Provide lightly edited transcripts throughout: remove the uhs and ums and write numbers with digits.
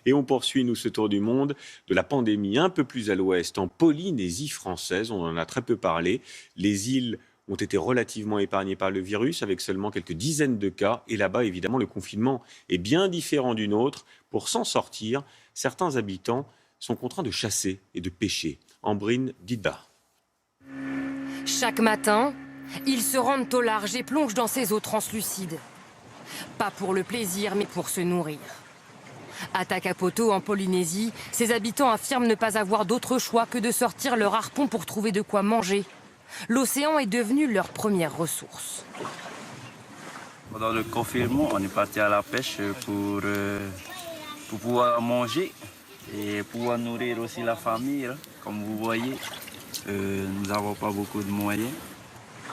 Et on poursuit, nous, ce tour du monde de la pandémie un peu plus à l'ouest, en Polynésie française. On en a très peu parlé. Les îles ont été relativement épargnées par le virus, avec seulement quelques dizaines de cas. Et là-bas, évidemment, le confinement est bien différent du nôtre. Pour s'en sortir, certains habitants sont contraints de chasser et de pêcher. Ambrine Dida. Chaque matin, ils se rendent au large et plongent dans ces eaux translucides. Pas pour le plaisir, mais pour se nourrir. À Takapoto, en Polynésie, ces habitants affirment ne pas avoir d'autre choix que de sortir leur harpon pour trouver de quoi manger. L'océan est devenu leur première ressource. Pendant le confinement, on est parti à la pêche pour pouvoir manger et pouvoir nourrir aussi la famille. Comme vous voyez, nous n'avons pas beaucoup de moyens.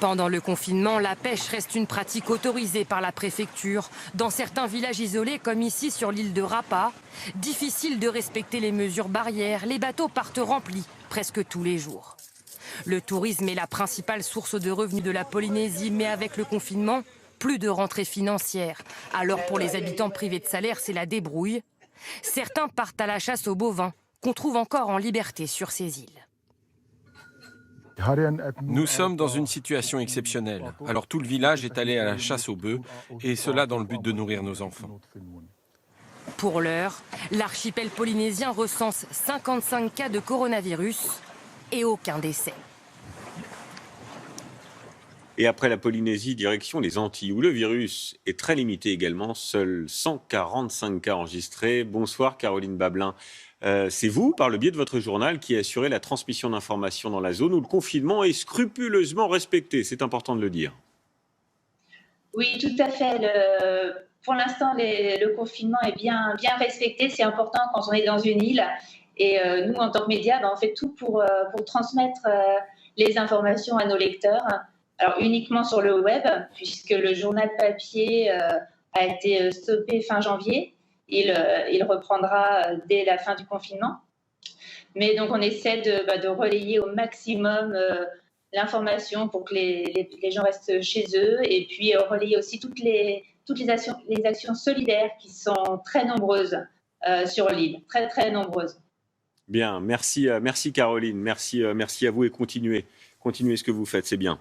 Pendant le confinement, la pêche reste une pratique autorisée par la préfecture. Dans certains villages isolés, comme ici sur l'île de Rapa, difficile de respecter les mesures barrières. Les bateaux partent remplis presque tous les jours. Le tourisme est la principale source de revenus de la Polynésie, mais avec le confinement, plus de rentrée financière. Alors pour les habitants privés de salaire, c'est la débrouille. Certains partent à la chasse aux bovins, qu'on trouve encore en liberté sur ces îles. Nous sommes dans une situation exceptionnelle. Alors tout le village est allé à la chasse aux bœufs, et cela dans le but de nourrir nos enfants. Pour l'heure, l'archipel polynésien recense 55 cas de coronavirus et aucun décès. Et après la Polynésie, direction les Antilles, où le virus est très limité également. Seuls 145 cas enregistrés. Bonsoir Caroline Bablin. C'est vous, par le biais de votre journal, qui assurez la transmission d'informations dans la zone où le confinement est scrupuleusement respecté. C'est important de le dire. Oui, tout à fait. Pour l'instant, le confinement est bien respecté. C'est important quand on est dans une île. Et nous, en tant que médias, on fait tout pour transmettre les informations à nos lecteurs. Alors, uniquement sur le web, puisque le journal papier a été stoppé fin janvier. Il reprendra dès la fin du confinement. Mais donc, on essaie de relayer au maximum l'information pour que les gens restent chez eux. Et puis, relayer aussi toutes les actions solidaires qui sont très nombreuses sur l'île. Très, très nombreuses. Bien, merci Caroline. Merci à vous et continuez ce que vous faites, c'est bien.